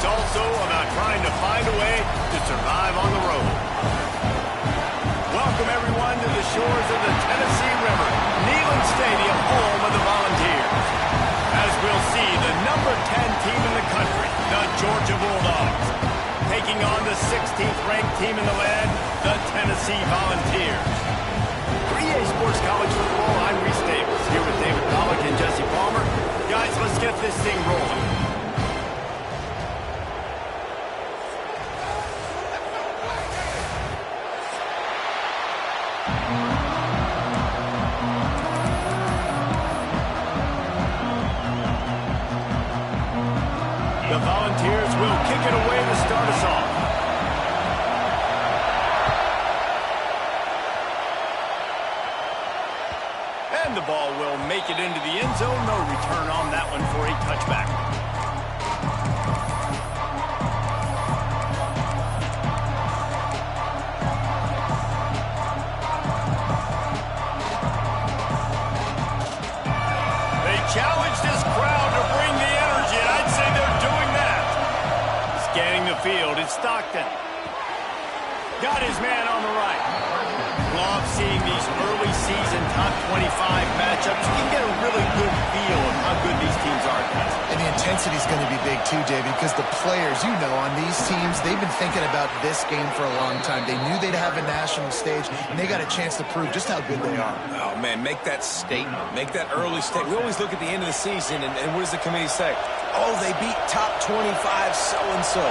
it's also about trying to find a way to survive on the road. Welcome, everyone, to the shores of the Tennessee River, Neyland Stadium, home of the Volunteers. As we'll see, the number 10 team in the country, the Georgia Bulldogs, taking on the 16th-ranked team in the land, the Tennessee Volunteers. For EA Sports College Football, I'm Reese Davis, here with David Pollack and Jesse Palmer. Guys, let's get this thing rolling. The Volunteers will kick it away to start us off. And the ball will make it into the end zone. No return on that one for a touchback. They challenged this crowd to bring the energy, and I'd say they're doing that. Scanning the field, it's Stockton. Got his man on the right. Love seeing these early season top 25 matchups. You can get a really good feel of how good these teams are, guys. And the intensity is going to be big too, David, because the players, you know, on these teams, they've been thinking about this game for a long time. They knew they'd have a national stage, and they got a chance to prove just how good they are. Oh, man, make that statement. Make that early statement. We always look at the end of the season, and what does the committee say? Oh, they beat top 25 so-and-so.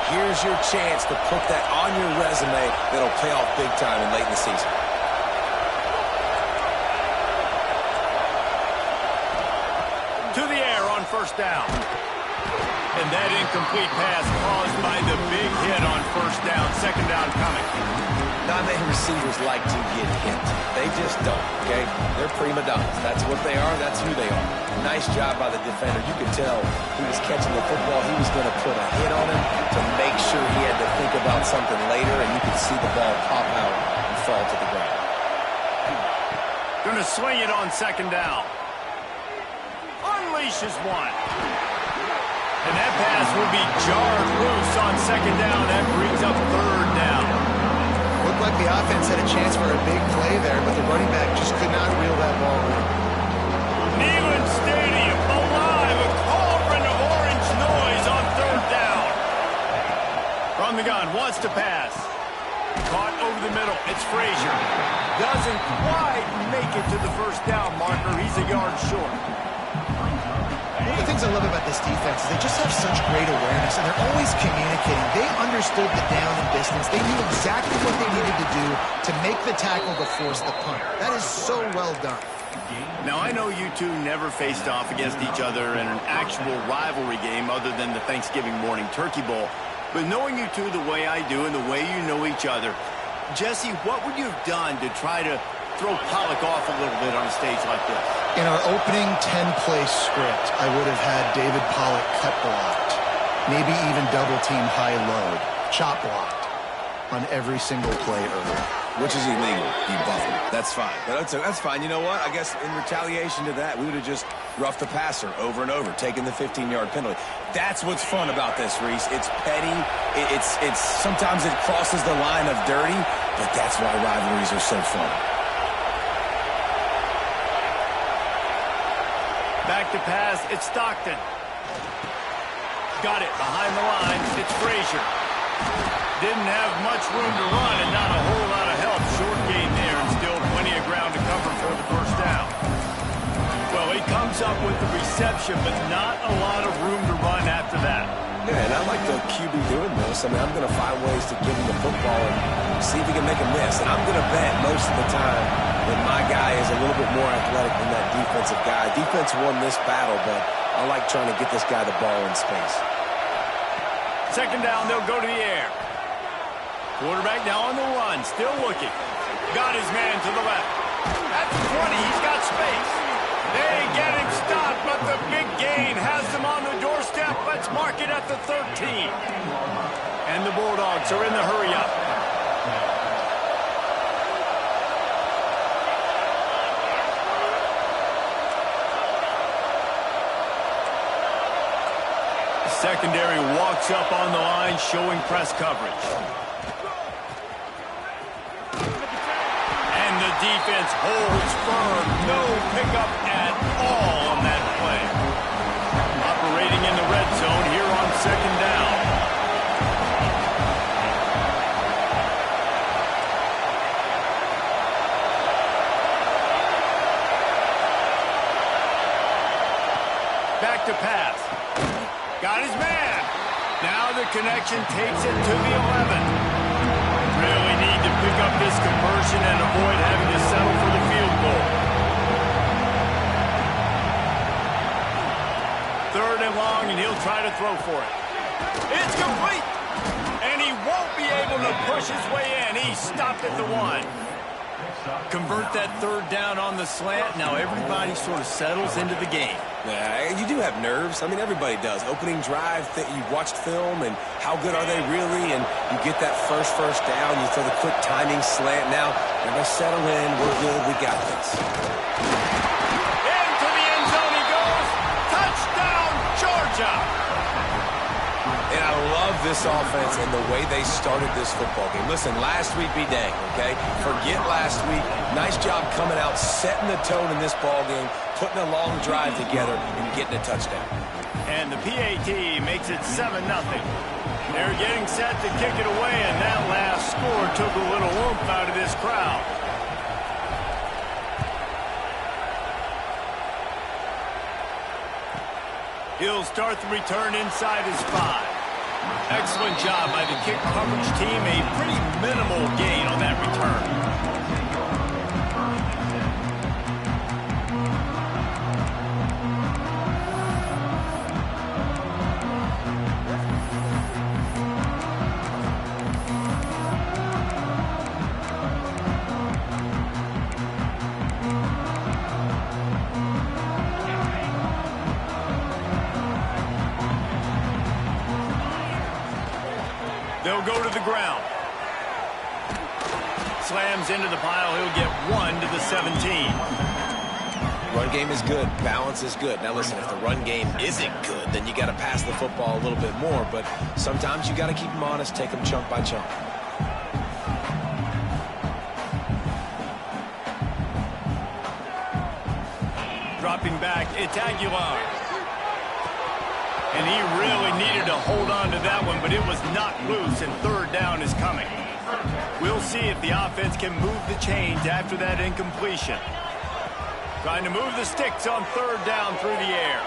Here's your chance to put that on your resume that'll pay off big time and late in the season. To the air on first down. And that incomplete pass caused by the big hit on first down. Second down coming. Not many receivers like to get hit. They just don't, okay? They're prima donnas. That's what they are. That's who they are. Nice job by the defender. You could tell he was catching the football. He was going to put a hit on him to make sure he had to think about something later, and you could see the ball pop out and fall to the ground. Going to swing it on second down. Unleashes one. And that pass will be jarred loose on second down. That brings up third down. Looked like the offense had a chance for a big play there, but the running back just could not reel that ball in. Neyland Stadium alive, a cauldron of orange noise on third down. From the gun, wants to pass. Caught over the middle, it's Frazier. Doesn't quite make it to the first down marker. He's a yard short. One of the things I love about this defense is they just have such great awareness, and they're always communicating. They understood the down and distance. They knew exactly what they needed to do to make the tackle to force the punt. That is so well done. Now, I know you two never faced off against each other in an actual rivalry game other than the Thanksgiving morning Turkey Bowl. But knowing you two the way I do and the way you know each other, Jesse, what would you have done to try to throw Pollack off a little bit on a stage like this? In our opening 10-play script, I would have had David Pollack cut blocked, maybe even double-team high-load, chop blocked on every single play early. Which is illegal, you buffalo. That's fine. But that's fine. You know what? I guess in retaliation to that, we would have just roughed the passer over and over, taking the 15-yard penalty. That's what's fun about this, Reese. It's petty. It's sometimes it crosses the line of dirty, but that's why rivalries are so fun. Back to pass, it's Stockton. Got it behind the line, it's Frazier. Didn't have much room to run and not a whole lot of help. Short gain there and still plenty of ground to cover for the first down. Well, he comes up with the reception, but not a lot of room to run after that. Yeah, and I like the QB doing this. I mean, I'm going to find ways to give him the football and see if he can make a miss. And I'm going to bet most of the time that my guy is a little bit more athletic than that defensive guy. Defense won this battle, but I like trying to get this guy the ball in space. Second down, they'll go to the air. Quarterback now on the run, still looking. Got his man to the left. At the 20, he's got space. They get him stopped, but the big gain has them on the doorstep. Let's mark it at the 13. And the Bulldogs are in the hurry-up. secondary walks up on the line, showing press coverage. And the defense holds firm. No pickup at all on that play. Operating in the red zone here on second down. Back to pass. Got his man. Now the connection takes it to the 11. Really need to pick up this conversion and avoid having to settle for the field goal. 3rd and long, and he'll try to throw for it. It's complete. And he won't be able to push his way in. He stopped at the 1. Convert that 3rd down on the slant. Now everybody sort of settles into the game. Yeah, you do have nerves. I mean, everybody does. Opening drive, you've watched film, and how good are they really? And you get that first down, you throw the quick timing slant. Now, everybody settle in. We're good. We got this. Into the end zone he goes. Touchdown, Georgia. And I love this offense and the way they started this football game. Listen, last week be dang, okay? Forget last week. Nice job coming out, setting the tone in this ball game, putting a long drive together, and getting a touchdown. And the PAT makes it 7-0. They're getting set to kick it away, and that last score took a little oomph out of this crowd. He'll start the return inside his 5. Excellent job by the kick coverage team. A pretty minimal gain on that return. They'll go to the ground. Slams into the pile. He'll get 1 to the 17. Run game is good. Balance is good. Now, listen, if the run game isn't good, then you got to pass the football a little bit more. But sometimes you got to keep them honest, take them chunk by chunk. Dropping back, it's Aguilar. And he really needed to hold on to that one, but it was not loose, and 3rd down is coming. We'll see if the offense can move the chains after that incompletion. Trying to move the sticks on 3rd down through the air.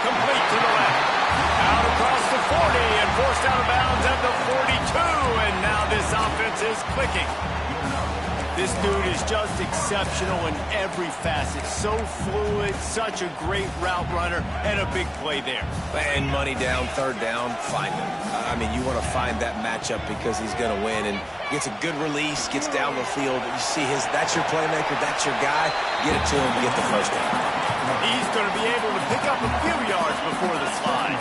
Complete to the left. Out across the 40 and forced out of bounds at the 42, and now this offense is clicking. This dude is just exceptional in every facet. So fluid, such a great route runner, and a big play there. And money down, 3rd down, find him. I mean, you want to find that matchup because he's going to win. And gets a good release, gets down the field. You see that's your playmaker, that's your guy. Get it to him, get the 1st down. He's going to be able to pick up a few yards before the slide.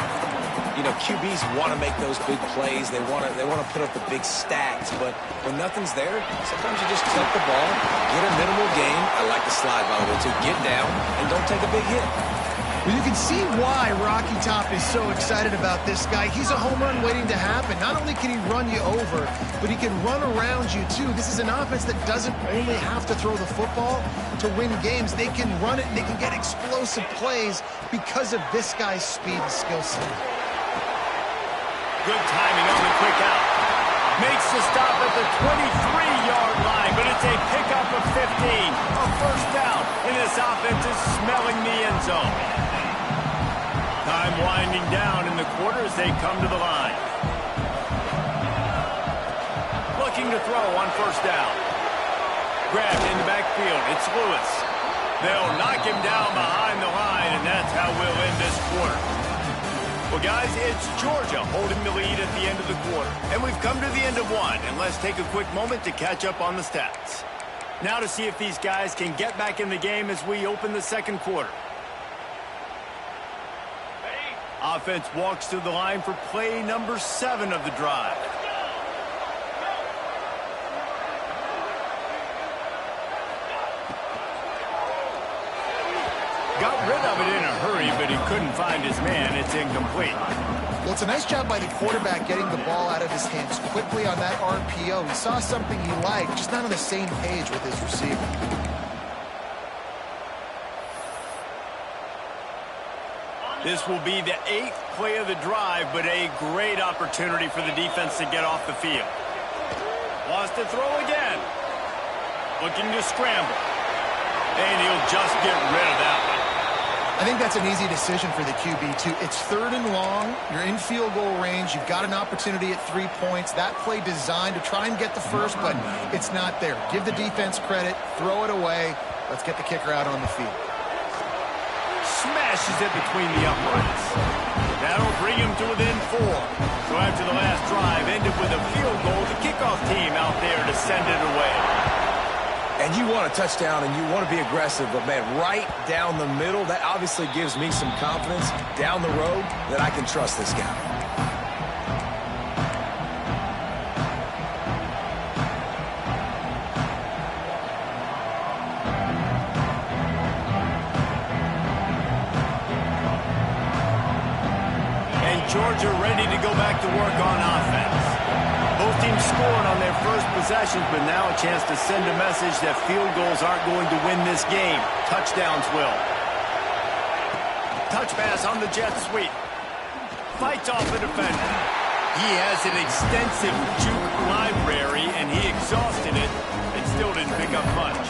You know, QBs want to make those big plays. They want to put up the big stacks. But when nothing's there, sometimes you just take the ball, get a minimal gain. I like the slide, by the way, too. Get down and don't take a big hit. Well, you can see why Rocky Top is so excited about this guy. He's a home run waiting to happen. Not only can he run you over, but he can run around you, too. This is an offense that doesn't only have to throw the football to win games. They can run it, and they can get explosive plays because of this guy's speed and skill set. Good timing on the quick out. Makes the stop at the 23-yard line, but it's a pickup of 15. A 1st down, and this offense is smelling the end zone. Time winding down in the quarter as they come to the line. Looking to throw on 1st down. Grabbed in the backfield. It's Lewis. They'll knock him down behind the line, and that's how we'll end this quarter. Well, guys, it's Georgia holding the lead at the end of the quarter. And we've come to the end of 1, and let's take a quick moment to catch up on the stats. Now to see if these guys can get back in the game as we open the 2nd quarter. Offense walks to the line for play number 7 of the drive. Got rid of it in a hurry hurry, but he couldn't find his man. It's incomplete. Well, it's a nice job by the quarterback getting the ball out of his hands quickly on that RPO. He saw something he liked, just not on the same page with his receiver. This will be the 8th play of the drive, but a great opportunity for the defense to get off the field. Wants to throw again. Looking to scramble. And he'll just get rid of that one. I think that's an easy decision for the QB, too. It's 3rd and long. You're in field goal range. You've got an opportunity at 3 points. That play designed to try and get the first, but it's not there. Give the defense credit. Throw it away. Let's get the kicker out on the field. Smashes it between the uprights. That'll bring him to within 4. So after the last drive ended with a field goal, the kickoff team out there to send it away. And you want a touchdown and you want to be aggressive, but man, right down the middle, that obviously gives me some confidence down the road that I can trust this guy. And Georgia ready to go back to work on offense. Both teams scored on their first possessions, but now a chance to send a message that field goals aren't going to win this game. Touchdowns will. Touch pass on the jet sweep. Fights off the defender. He has an extensive juke library, and he exhausted it and still didn't pick up much.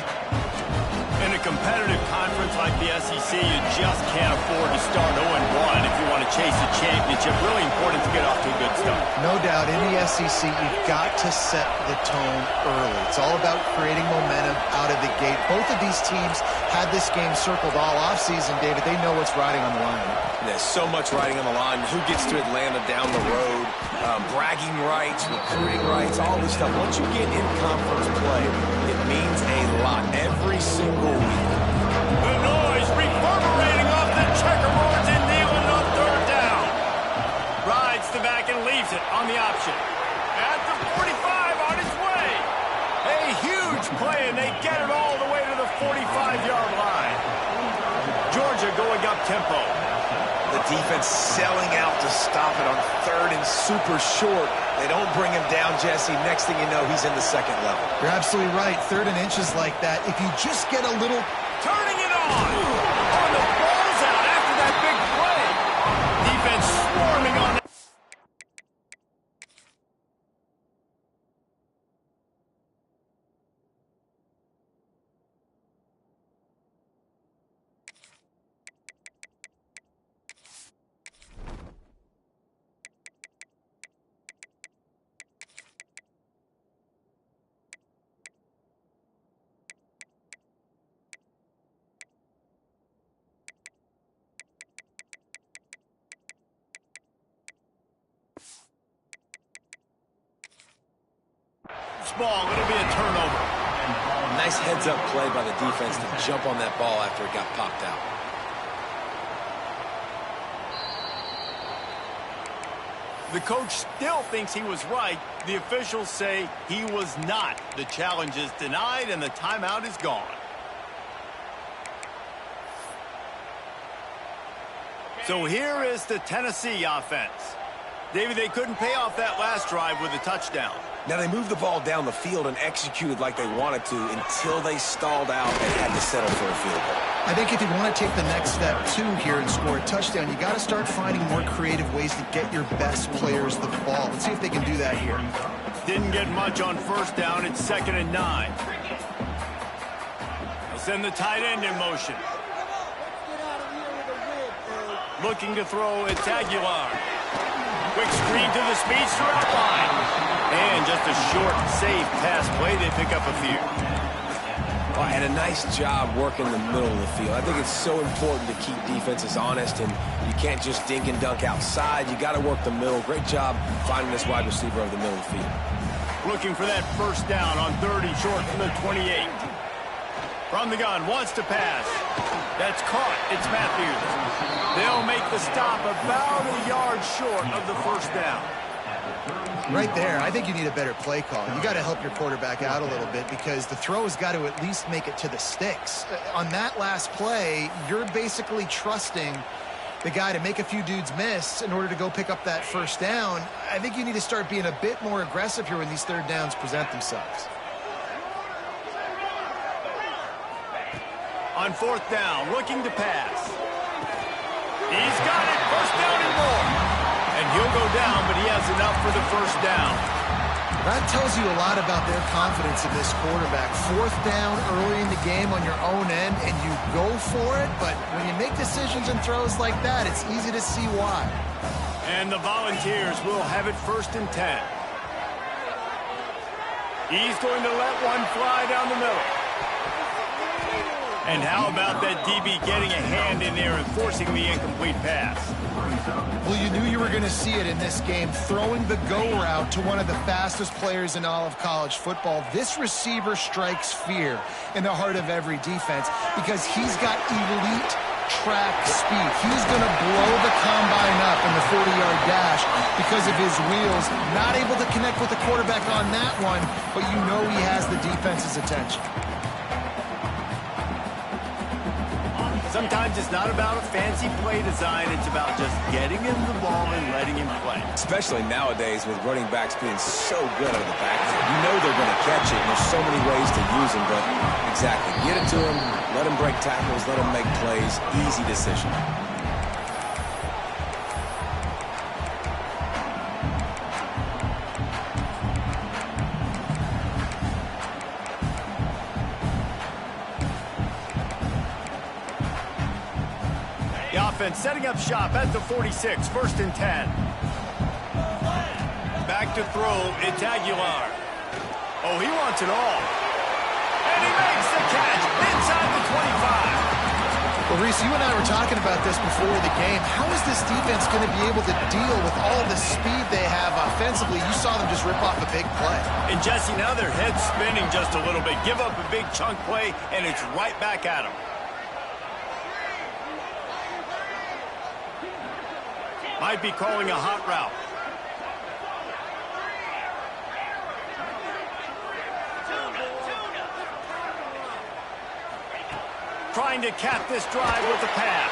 In a competitive conference like the SEC, you just can't afford to start 0-1 if you want to chase a championship. Really important to get off to a good start. No doubt, in the SEC, you've got to set the tone early. It's all about creating momentum out of the gate. Both of these teams had this game circled all offseason, David. They know what's riding on the line. There's so much riding on the line. Who gets to Atlanta down the road? Bragging rights, recruiting rights, all this stuff. Once you get in conference play, it means a lot every single week. The noise reverberating off the checkerboards in Neyland on 3rd down. Rides the back and leaves it on the option. At the 45 on his way. A huge play, and they get it all the way to the 45-yard line. Georgia going up tempo. The defense selling out to stop it on 3rd and super short. They don't bring him down, Jesse. Next thing you know, he's in the 2nd level. You're absolutely right. 3rd and inches like that. If you just get a little... Turning it on. On the ball's out after that big play. Defense swarming on that. Ball, it'll be a turnover. Nice heads-up play by the defense to jump on that ball after it got popped out. The coach still thinks he was right. The officials say he was not. The challenge is denied, and the timeout is gone. So here is the Tennessee offense. David, they couldn't pay off that last drive with a touchdown. Now, they moved the ball down the field and executed like they wanted to until they stalled out and had to settle for a field goal. I think if you want to take the next step, too, here and score a touchdown, you got to start finding more creative ways to get your best players the ball. Let's see if they can do that here. Didn't get much on 1st down. It's 2nd and 9. They'll send the tight end in motion. Looking to throw, it's Aguilar. Quick screen to the speedster outline. And just a short, safe pass play. They pick up a few. Well, and a nice job working the middle of the field. I think it's so important to keep defenses honest, and you can't just dink and dunk outside. You got to work the middle. Great job finding this wide receiver over the middle of the field. Looking for that 1st down on 3rd and short from the 28. From the gun, wants to pass. That's caught. It's Matthews. They'll make the stop about a yard short of the 1st down. Right there, I think you need a better play call. You got to help your quarterback out a little bit because the throw has got to at least make it to the sticks. On that last play, you're basically trusting the guy to make a few dudes miss in order to go pick up that first down. I think you need to start being a bit more aggressive here when these third downs present themselves. On fourth down, looking to pass. He's got it, first down and more. And he'll go down, but he has enough for the first down. That tells you a lot about their confidence in this quarterback. Fourth down early in the game on your own end, and you go for it, but when you make decisions and throws like that, it's easy to see why. And the Volunteers will have it 1st and 10. He's going to let one fly down the middle. And how about that DB getting a hand in there and forcing the incomplete pass? Well, you knew you were going to see it in this game, throwing the go route to one of the fastest players in all of college football. This receiver strikes fear in the heart of every defense because he's got elite track speed. He's going to blow the combine up in the 40-yard dash because of his wheels. Not able to connect with the quarterback on that one, but you know he has the defense's attention. Sometimes it's not about a fancy play design. It's about just getting him the ball and letting him play. Especially nowadays with running backs being so good out of the backfield. You know they're going to catch it, and there's so many ways to use them, but exactly. Get it to him, let him break tackles, let him make plays. Easy decision. Setting up shop at the 46, 1st and 10. Back to throw, it's Aguilar. Oh, he wants it all. And he makes the catch inside the 25. Well, Reese, you and I were talking about this before the game. How is this defense going to be able to deal with all the speed they have offensively? You saw them just rip off a big play. And Jesse, now their head's spinning just a little bit. Give up a big chunk play, and it's right back at them. Might be calling a hot route. Trying to cap this drive with the pass.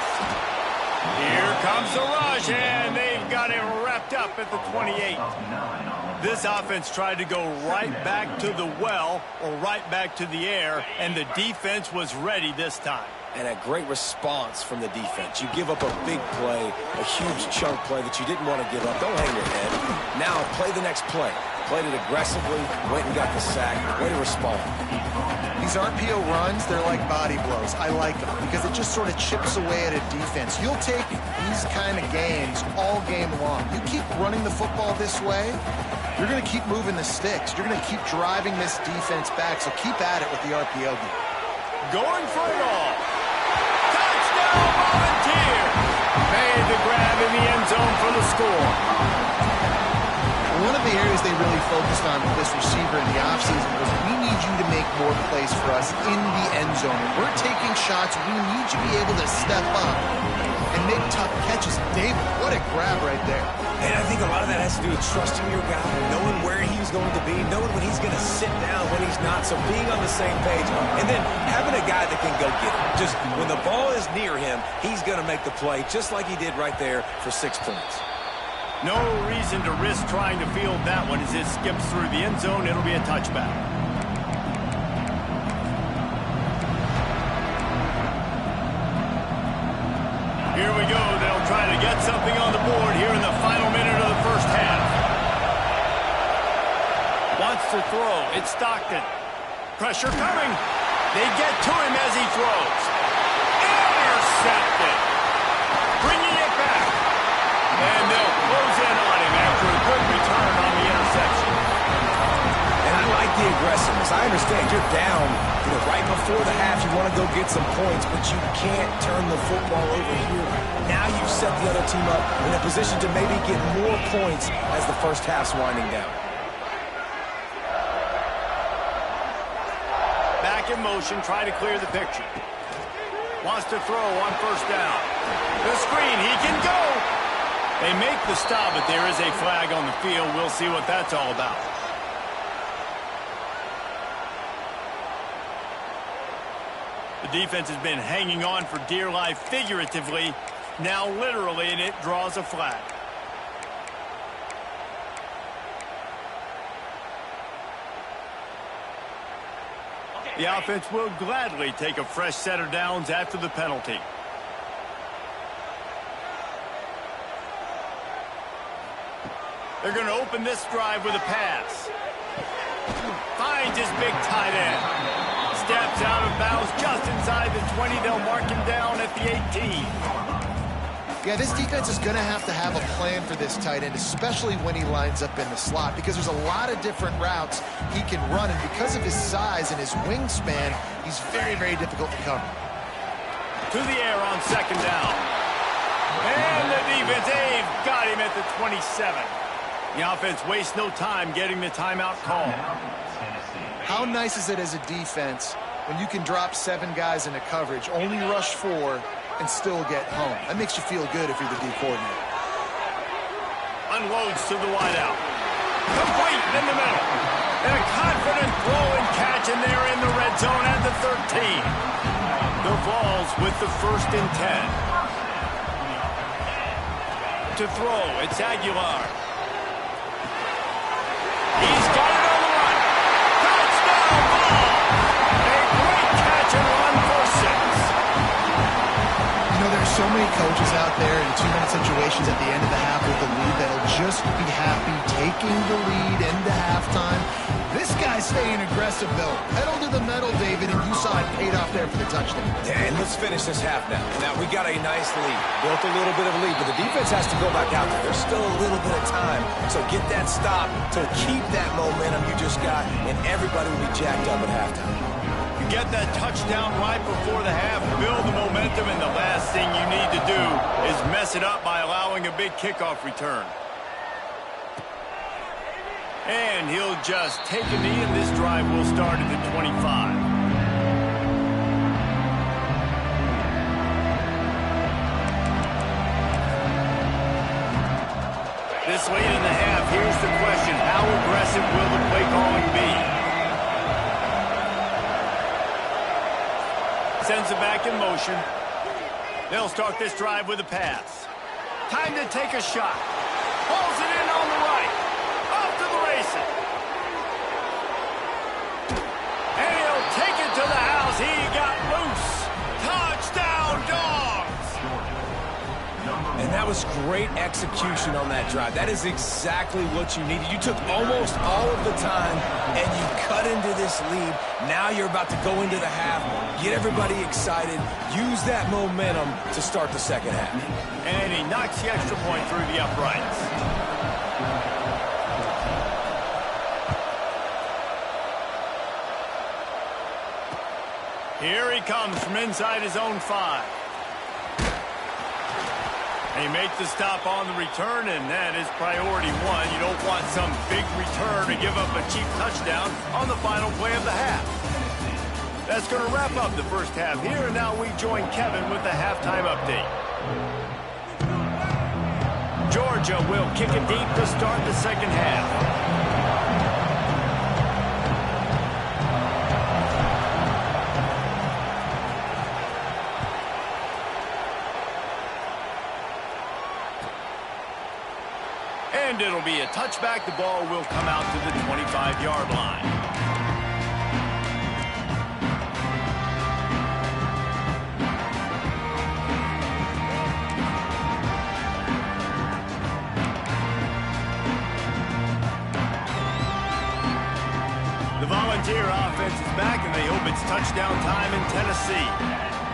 Here comes the rush, and they've got it wrapped up at the 28. This offense tried to go right back to the well or right back to the air, and the defense was ready this time. And a great response from the defense. You give up a big play, a huge chunk play that you didn't want to give up. Don't hang your head. Now play the next play. Played it aggressively, went and got the sack. Way to respond. These RPO runs, they're like body blows. I like them because it just sort of chips away at a defense. You'll take these kind of games all game long. You keep running the football this way, you're going to keep moving the sticks. You're going to keep driving this defense back, so keep at it with the RPO game. Going for it all. Touchdown, Volunteers! Made the grab in the end zone for the score. One of the areas they really focused on with this receiver in the offseason was we need you to make more plays for us in the end zone. When we're taking shots, we need you to be able to step up and make tough catches. David, what a grab right there. And I think a lot of that has to do with trusting your guy, knowing where he's going to be, knowing when he's going to sit down, when he's not, so being on the same page, and then having a guy that can go get it. Just when the ball is near him, he's going to make the play, just like he did right there for 6 points. No reason to risk trying to field that one as it skips through the end zone. It'll be a touchback. Here we go. They'll try to get something on the board here in the final minute of the first half. Wants to throw. It's Stockton. Pressure coming. They get to him as he throws. Intercepted. Bringing it back. And they'll close in on him after a good return on the interception. And I like the aggressiveness. I understand you're down, right before the half. You want to go get some points, but you can't turn the football over here. Now you've set the other team up in a position to maybe get more points as the first half's winding down. Back in motion, try to clear the picture. Wants to throw on first down. The screen, he can go. They make the stop, but there is a flag on the field. We'll see what that's all about. The defense has been hanging on for dear life figuratively, now literally, and it draws a flag. The offense will gladly take a fresh set of downs after the penalty. They're going to open this drive with a pass. Finds his big tight end. Steps out of bounds just inside the 20. They'll mark him down at the 18. Yeah, this defense is going to have a plan for this tight end, especially when he lines up in the slot, because there's a lot of different routes he can run, and because of his size and his wingspan, he's very, very difficult to cover. To the air on second down. And the defense, they've got him at the 27. The offense wastes no time getting the timeout call. How nice is it as a defense when you can drop 7 guys into coverage, only rush 4, and still get home? That makes you feel good if you're the D coordinator. Unloads to the wideout. Complete in the middle. And a confident throw and catch, and they're in the red zone at the 13. The Vols with the 1st and 10. To throw, it's Aguilar. He's got it on the run. Touchdown ball. A great catch and run for 6. You know, there's so many coaches out there in 2-minute situations at the end of the half with the lead that'll just be happy taking the lead into halftime. This guy's staying aggressive, though. Pedal to the metal, David, and you saw it paid off there for the touchdown. And let's finish this half now. Now, we got a nice lead. Built a little bit of a lead, but the defense has to go back out there. There's still a little bit of time. So get that stop to keep that momentum you just got, and everybody will be jacked up at halftime. You get that touchdown right before the half, build the momentum, and the last thing you need to do is mess it up by allowing a big kickoff return. And he'll just take a knee, and this drive will start at the 25. This late in the half, here's the question. How aggressive will the play calling be? Sends it back in motion. They'll start this drive with a pass. Time to take a shot. Pulls it in on the right. Off to the races. And he'll take it to the house. He got loose. Touchdown, Dogs! And that was great execution on that drive. That is exactly what you needed. You took almost all of the time, and you cut into this lead. Now you're about to go into the half, get everybody excited, use that momentum to start the second half. And he knocks the extra point through the uprights. Here he comes from inside his own 5. They make the stop on the return, and that is priority 1. You don't want some big return to give up a cheap touchdown on the final play of the half. That's going to wrap up the first half here, and now we join Kevin with the halftime update. Georgia will kick it deep to start the second half. And it'll be a touchback. The ball will come out to the 25-yard line. The Volunteer offense is back, and they hope it's touchdown time in Tennessee.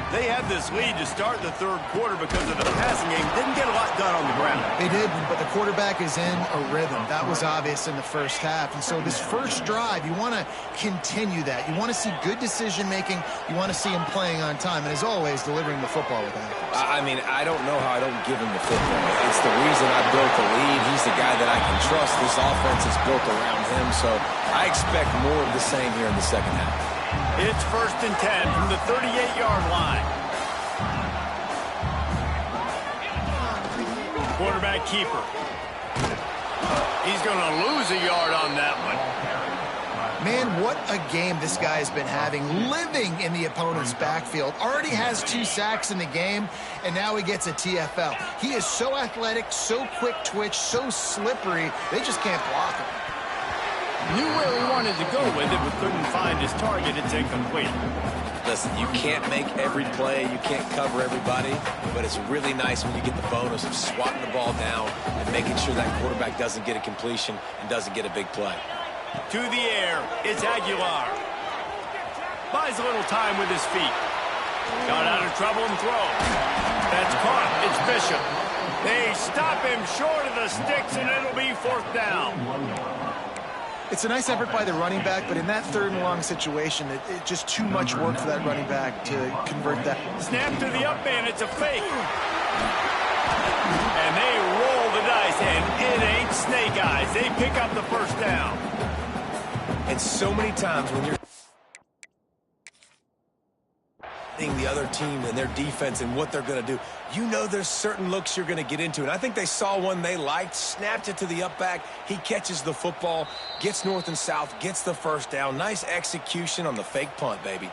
They had this lead to start the third quarter because of the passing game. Didn't get a lot done on the ground. They did, but the quarterback is in a rhythm. That was obvious in the first half. And so this first drive, you want to continue that. You want to see good decision-making. You want to see him playing on time. And as always, delivering the football with accuracy. I mean, I don't know how I don't give him the football. It's the reason I built the lead. He's the guy that I can trust. This offense is built around him. So I expect more of the same here in the second half. It's 1st and 10 from the 38-yard line. Quarterback keeper. He's going to lose a yard on that one. Man, what a game this guy has been having, living in the opponent's backfield. Already has 2 sacks in the game, and now he gets a TFL. He is so athletic, so quick twitch, so slippery, they just can't block him. Knew where he wanted to go with it, but couldn't find his target. It's incomplete. Listen, you can't make every play, you can't cover everybody, but it's really nice when you get the bonus of swatting the ball down and making sure that quarterback doesn't get a completion and doesn't get a big play. To the air, it's Aguilar. Buys a little time with his feet. Got out of trouble and throw. That's caught. It's Bishop. They stop him short of the sticks, and it'll be 4th down. It's a nice effort by the running back, but in that 3rd and long situation, it's just too much work for that running back to convert that. Snap to the up man. It's a fake. And they roll the dice, and it ain't snake eyes. They pick up the 1st down. And so many times when you're the other team and their defense and what they're going to do, you know there's certain looks you're going to get into. And I think they saw one they liked, snapped it to the up back. He catches the football, gets north and south, gets the 1st down. Nice execution on the fake punt, baby.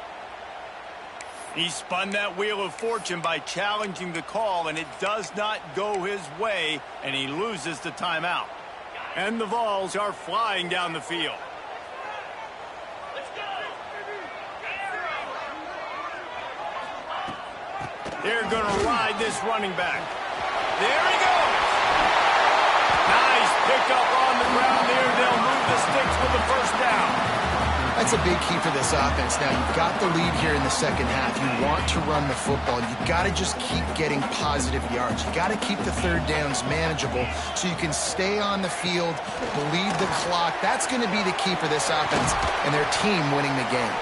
He spun that wheel of fortune by challenging the call, and it does not go his way, and he loses the timeout. And the Vols are flying down the field. They're going to ride this running back. There he goes. Nice pickup on the ground there. They'll move the sticks with the 1st down. That's a big key for this offense. Now, you've got the lead here in the 2nd half. You want to run the football. You've got to just keep getting positive yards. You've got to keep the 3rd downs manageable so you can stay on the field, bleed the clock. That's going to be the key for this offense and their team winning the game.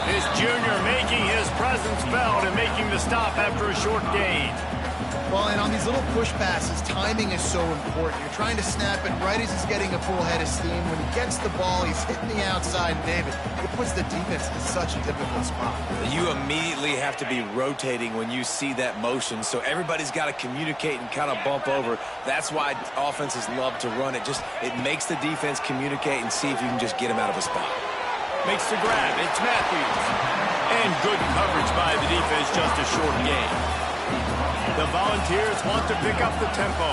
This junior making his presence felt and making the stop after a short gain. Well, and on these little push passes, timing is so important. You're trying to snap it right as he's getting a full head of steam. When he gets the ball, he's hitting the outside. David, it puts the defense in such a difficult spot. You immediately have to be rotating when you see that motion, so everybody's got to communicate and kind of bump over. That's why offenses love to run it. It makes the defense communicate and see if you can just get him out of a spot. Makes the grab. It's Matthews. And good coverage by the defense, just a short gain. The Volunteers want to pick up the tempo.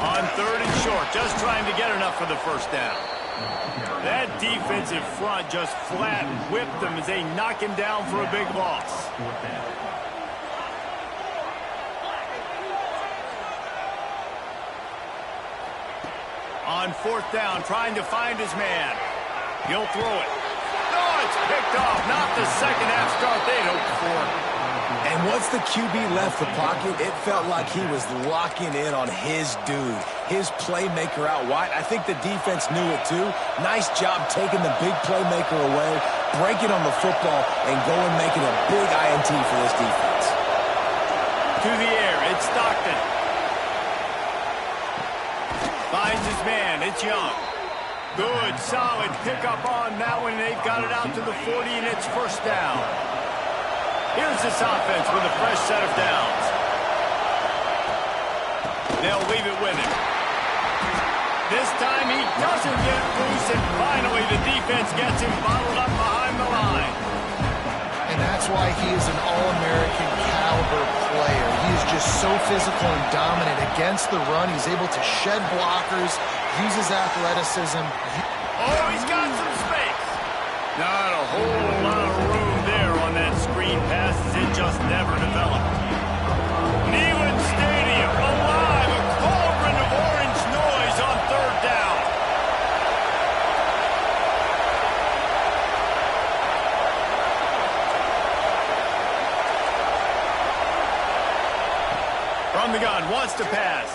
On 3rd and short, just trying to get enough for the 1st down. That defensive front just flat whipped them as they knock him down for a big loss. On 4th down, trying to find his man. He'll throw it. No, it's picked off. Not the 2nd half start they'd hoped for. And once the QB left the pocket, it felt like he was locking in on his dude, his playmaker out wide. I think the defense knew it too. Nice job taking the big playmaker away, breaking on the football, and going making a big INT for this defense. To the air, it's Stockton. Finds his man, it's Young. Good, solid pickup on that one. They've got it out to the 40, and it's 1st down. Here's this offense with a fresh set of downs. They'll leave it with him. This time he doesn't get loose, and finally the defense gets him bottled up behind the line. And that's why he is an All-American caliber player. He is just so physical and dominant against the run. He's able to shed blockers, use his athleticism. Oh, he's got some space. Not a whole lot of room there on that screen pass, as it just never developed. Neyland Stadium alive, a cauldron of orange noise on 3rd down. From the gun, wants to pass.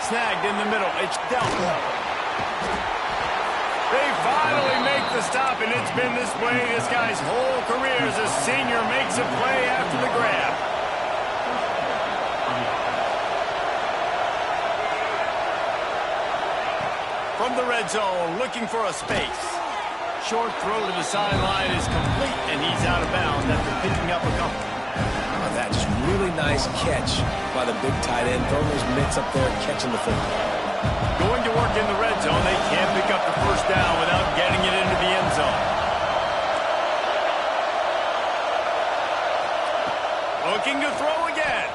Snagged in the middle. It's dealt. They finally make the stop, and it's been this way this guy's whole career as a senior makes a play after the grab. From the red zone, looking for a space. Short throw to the sideline is complete, and he's out of bounds after picking up a couple. How about that? Just really nice catch by the big tight end. Throwing those mitts up there, catching the football. Going to work in the red zone. They can't pick up the first down without getting it into the end zone. Looking to throw again.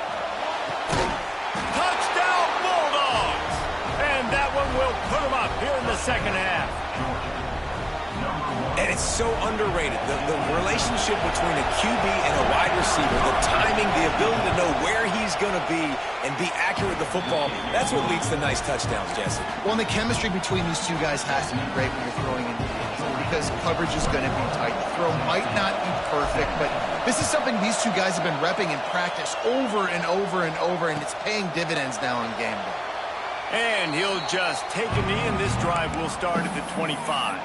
Touchdown Bulldogs! And that one will put them up here in the second half. And it's so underrated. The relationship between a QB and a wide receiver, the timing, the ability to know where he's going to be and be accurate with the football, that's what leads to nice touchdowns, Jesse. Well, and the chemistry between these two guys has to be great when you're throwing in the end zone because coverage is going to be tight. The throw might not be perfect, but this is something these two guys have been repping in practice over and over and over, and it's paying dividends now on game day. And he'll just take a knee, and this drive will start at the 25.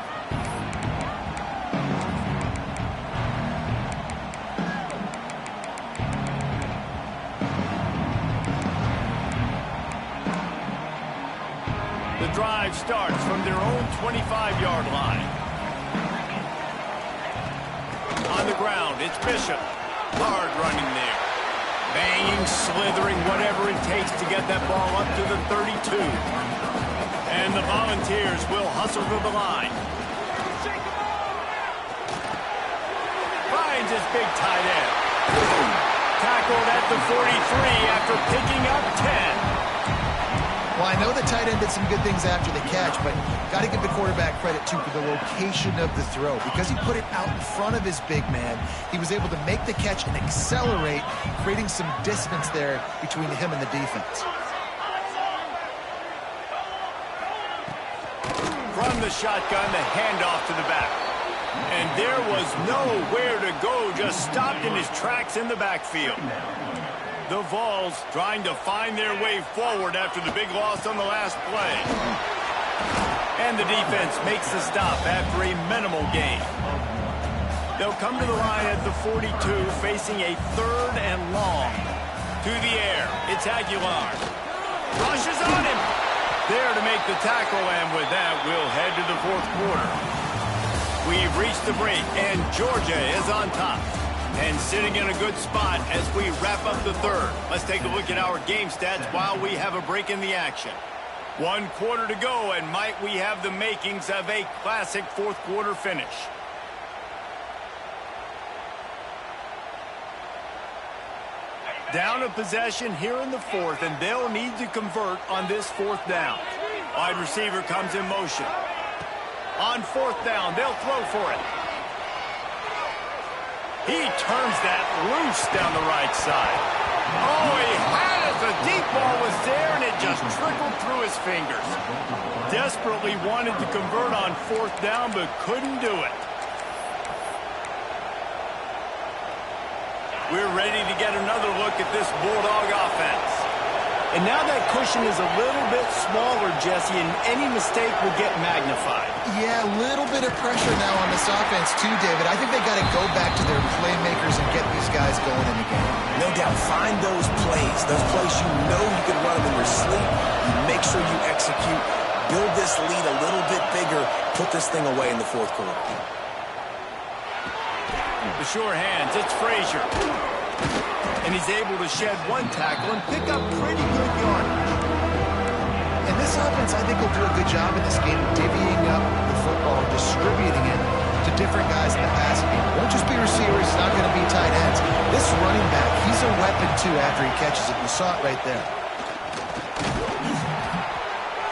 The drive starts from their own 25-yard line. On the ground, it's Bishop. Hard running there. Banging, slithering, whatever it takes to get that ball up to the 32. And the Volunteers will hustle to the line. Finds his big tight end. Tackled at the 43 after picking up 10. Well, I know the tight end did some good things after the catch, but got to give the quarterback credit, too, for the location of the throw. Because he put it out in front of his big man, he was able to make the catch and accelerate, creating some distance there between him and the defense. From the shotgun, the handoff to the back. And there was nowhere to go, just stopped in his tracks in the backfield. The Vols trying to find their way forward after the big loss on the last play. And the defense makes the stop after a minimal gain. They'll come to the line at the 42, facing a 3rd and long. To the air, it's Aguilar. Rushes on him. There to make the tackle, and with that, we'll head to the 4th quarter. We've reached the break, and Georgia is on top. And sitting in a good spot as we wrap up the 3rd. Let's take a look at our game stats while we have a break in the action. 1 quarter to go, and might we have the makings of a classic 4th quarter finish. Down a possession here in the 4th, and they'll need to convert on this 4th down. Wide receiver comes in motion. On 4th down, they'll throw for it. He turns that loose down the right side. Oh, he had it. The deep ball was there, and it just trickled through his fingers. Desperately wanted to convert on 4th down, but couldn't do it. We're ready to get another look at this Bulldog offense. And now that cushion is a little bit smaller, Jesse, and any mistake will get magnified. Yeah, a little bit of pressure now on this offense too, David. I think they got to go back to their playmakers and get these guys going in the game. No doubt, find those plays you know you can run them in your sleep. You make sure you execute, build this lead a little bit bigger, put this thing away in the 4th quarter. The sure hands, it's Frazier. And he's able to shed 1 tackle and pick up pretty good yardage. And this offense, I think, will do a good job in this game of divvying up the football, distributing it to different guys in the passing game. It won't just be receivers. It's not going to be tight ends. This running back, he's a weapon, too, after he catches it. You saw it right there.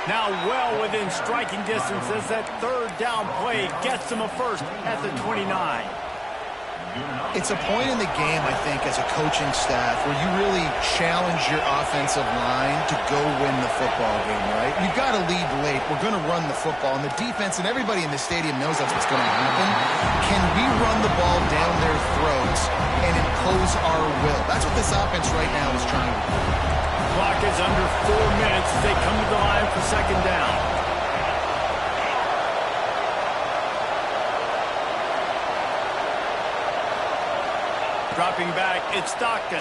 Now well within striking distance as that 3rd down play gets him a first at the 29. It's a point in the game, I think, as a coaching staff where you really challenge your offensive line to go win the football game, right? You've got to lead late. We're going to run the football. And the defense and everybody in the stadium knows that's what's going to happen. Can we run the ball down their throats and impose our will? That's what this offense right now is trying to do. Clock is under 4 minutes as they come to the line for 2nd down. Dropping back, it's Stockton.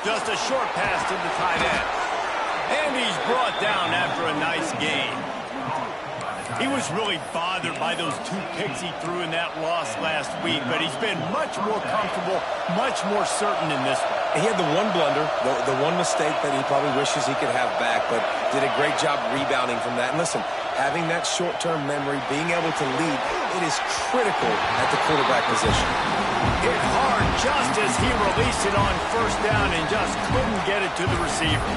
Just a short pass to the tight end. And he's brought down after a nice gain. He was really bothered by those 2 picks he threw in that loss last week, but he's been much more comfortable, much more certain in this one. He had the one blunder, the one mistake that he probably wishes he could have back, but did a great job rebounding from that. And listen, having that short-term memory, being able to lead, it is critical at the quarterback position. Hit hard just as he released it on first down and just couldn't get it to the receiver.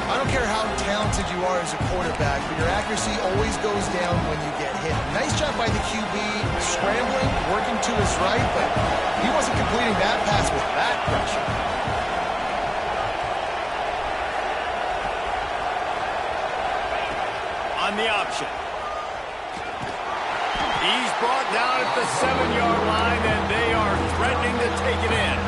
I don't care how talented you are as a quarterback, but your accuracy always goes down when you get hit. Nice job by the QB, scrambling, working to his right, but he wasn't completing that pass with that pressure. On the option. He's brought down at the 7-yard line, and they are threatening to take it in.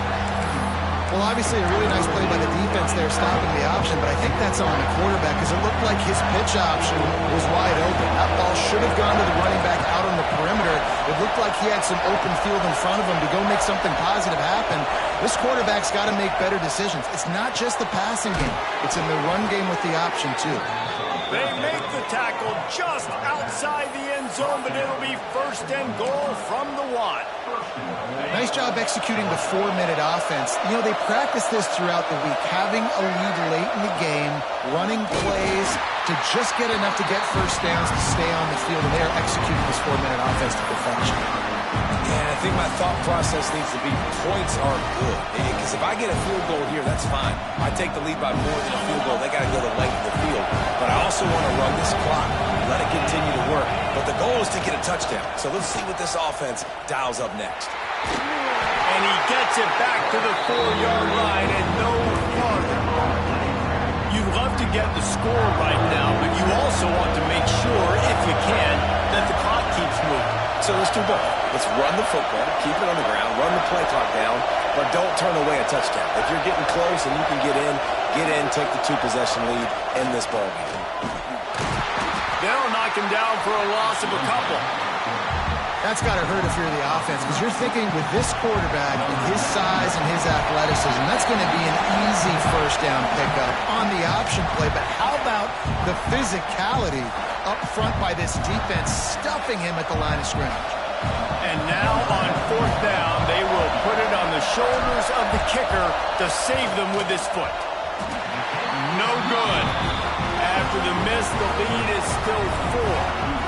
Well, obviously a really nice play by the defense there stopping the option, but I think that's on the quarterback because it looked like his pitch option was wide open. That ball should have gone to the running back out on the perimeter. It looked like he had some open field in front of him to go make something positive happen. This quarterback's got to make better decisions. It's not just the passing game. It's in the run game with the option, too. They make the tackle just outside the end zone, but it'll be 1st and goal from the 1. Nice job executing the 4-minute offense. You know, they practice this throughout the week, having a lead late in the game, running plays to just get enough to get first downs to stay on the field, and they are executing this 4-minute offense to perfection. And I think my thought process needs to be points are good. Because if I get a field goal here, that's fine. I take the lead by more than a field goal. They got to go the length of the field. But I also want to run this clock, let it continue to work. But the goal is to get a touchdown. So let's see what this offense dials up next. And he gets it back to the 4-yard line and no farther. You'd love to get the score right now, but you also want to make sure, if you can, that the clock keeps moving. So let's do both. Let's run the football, keep it on the ground, run the play clock down, but don't turn away a touchdown. If you're getting close and you can get in, take the 2-possession lead in this ball game. They'll knock him down for a loss of a couple. That's got to hurt if you're the offense, because you're thinking with this quarterback and his size and his athleticism, that's going to be an easy first down pickup on the option play. But how about the physicality up front by this defense, stuffing him at the line of scrimmage? And now on 4th down, they will put it on the shoulders of the kicker to save them with his foot. No good. After the miss, the lead is still 4.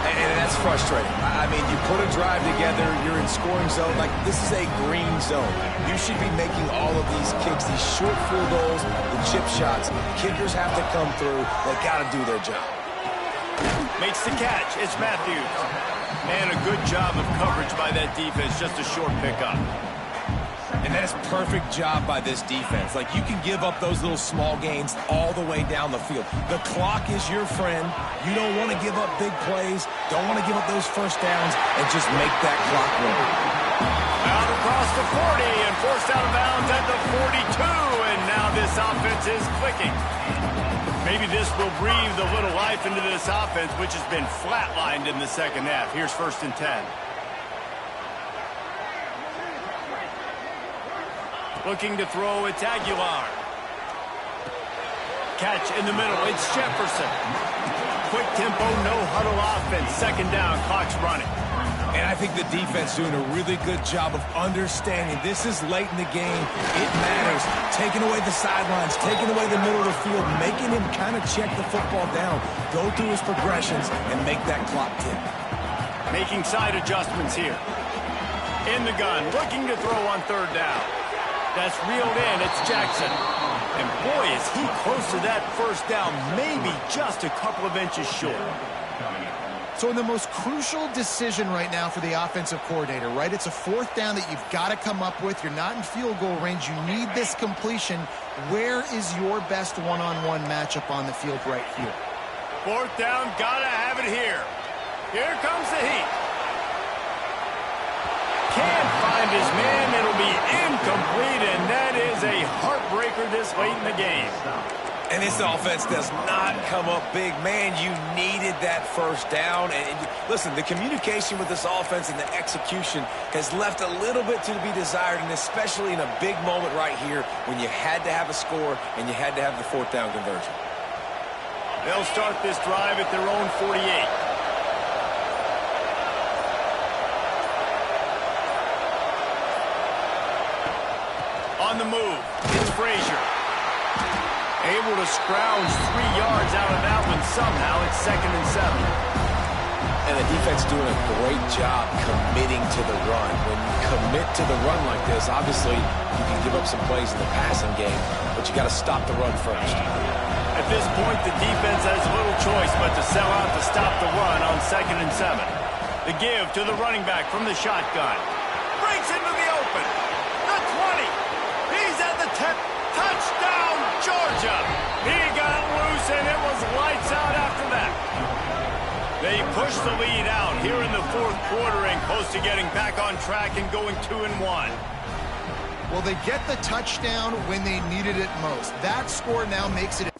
And that's frustrating. I mean, you put a drive together, you're in scoring zone. Like, this is a green zone. You should be making all of these kicks, these short field goals, the chip shots. Kickers have to come through. They got to do their job. Makes the catch. It's Matthews. Man, a good job of coverage by that defense. Just a short pickup. And that is perfect job by this defense. Like, you can give up those little small gains all the way down the field. The clock is your friend. You don't want to give up big plays. Don't want to give up those first downs and just make that clock run. Out across the 40 and forced out of bounds at the 42. And now this offense is clicking. Maybe this will breathe a little life into this offense, which has been flatlined in the second half. Here's 1st and 10. Looking to throw, it's Aguilar. Catch in the middle, it's Jefferson. Quick tempo, no huddle offense. 2nd down, clock's running. And I think the defense doing a really good job of understanding this is late in the game. It matters. Taking away the sidelines, taking away the middle of the field, making him kind of check the football down, go through his progressions, and make that clock tick. Making side adjustments here. In the gun, looking to throw on 3rd down. That's reeled in, it's Jackson. And boy, is he close to that 1st down, maybe just a couple of inches short. So in the most crucial decision right now for the offensive coordinator, right? It's a 4th down that you've got to come up with. You're not in field goal range. You need this completion. Where is your best one-on-one matchup on the field right here? 4th down, got to have it here. Here comes the heat. Can't find his man. It'll be incomplete, and that is a heartbreaker this late in the game. And this offense does not come up big. Man, you needed that 1st down. And listen, the communication with this offense and the execution has left a little bit to be desired, and especially in a big moment right here when you had to have a score and you had to have the 4th down conversion. They'll start this drive at their own 48. on the move. It's Frazier. Able to scrounge 3 yards out of that one somehow. It's 2nd and 7. And the defense doing a great job committing to the run. When you commit to the run like this, obviously you can give up some plays in the passing game, but you got to stop the run first. At this point, the defense has little choice but to sell out to stop the run on 2nd and 7. The give to the running back from the shotgun. Breaks into the open. The 20. He's at the 10. Touchdown, Georgia. He got loose, and it was lights out after that. They push the lead out here in the 4th quarter and close to getting back on track and going 2-1. Well, they get the touchdown when they needed it most. That score now makes it